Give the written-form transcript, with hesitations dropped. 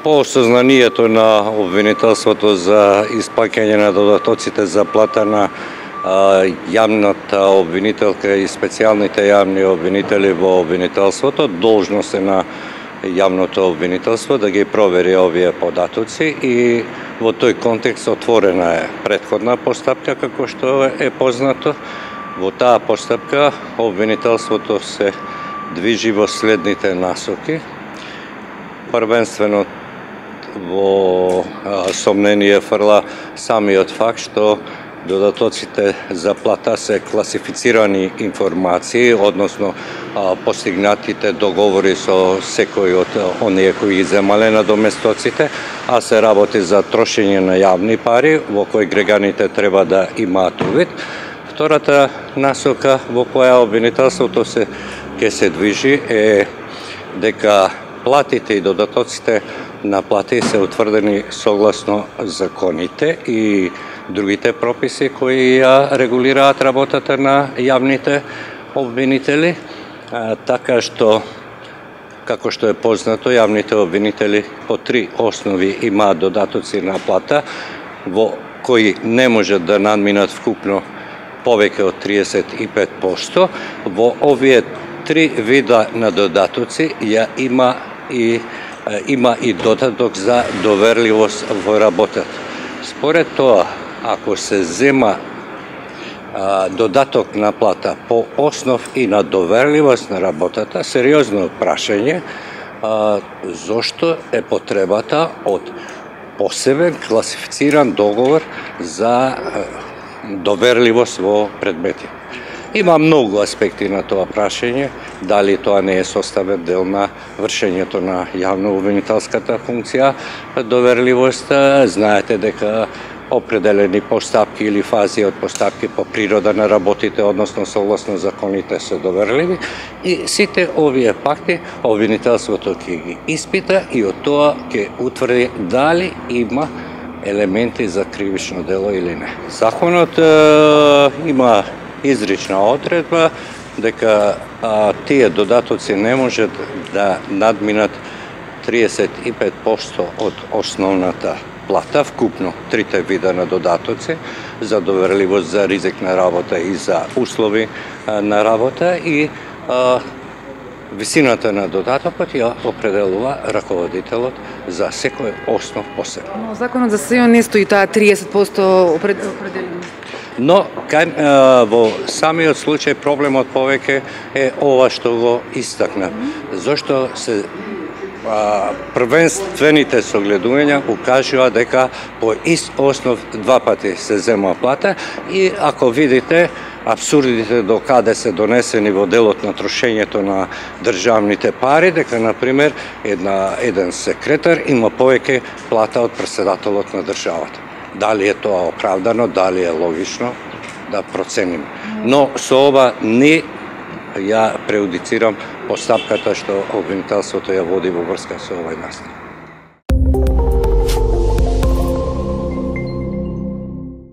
По сознанието на обвинителството за исплаќање на додатоците за плата на јавната обвинителка и специјалните јавни обвинители во обвинителството, должност е на јавното обвинителство да ги провери овие податоци и во тој контекст отворена е претходна постапка, како што е познато. Во таа постапка обвинителството се движи во следните насоки. Првенствено во сомнение фрла самиот факт што додатоците за плата се класифицирани информации, односно постигнатите договори со секој од оние кои ги земале надоместоците, а се работи за трошење на јавни пари во кои граѓаните треба да имаат увид. Втората насока во која обвинителството ќе се движи е дека платите и додатоците на плати се утврдени согласно законите и другите прописи кои ја регулираат работата на јавните обвинители, така што, како што е познато, јавните обвинители по три основи имаат додатоци на плата, во кои не можат да надминат вкупно повеќе од 35%. Во овие три вида на додатоци има и додаток за доверливост во работата. Според тоа, ако се зема додаток на плата по основ и на доверливост на работата, сериозно прашање зошто е потребата од посебен класифициран договор за доверливост во предмети. Има многу аспекти на тоа прашање, дали тоа не е составен дел на вршењето на јавно-обвинителската функција, доверливост. Знаете дека определени постапки или фази од постапки по природа на работите, односно согласно законите, се доверливи, и сите овие факти обвинителството ќе ги испита и од тоа ќе утврди дали има елементи за кривично дело или не. Законот има изрична одредба дека тие додатоци не можат да надминат 35% од основната плата, вкупно трите вида на додатоци за доверливост, за ризик на работа и за услови на работа, и висината на додатокот ја определува раководителот за секој основ посебно. Но законот за сега не стои таа 30% определено. Но во самиот случај проблемот повеќе е ова што го истакна. Зошто се првенствените согледувања укажува дека по ист основ два пати се зема плата, и ако видите абсурдите до каде се донесени во делот на трошењето на државните пари, дека, например, еден секретар има повеќе плата од претседателот на државата. Дали е тоа оправдано, дали е логично, да процениме. Но со ова не ја преудицирам постапката што обвинителството ја води во врска со овој настан.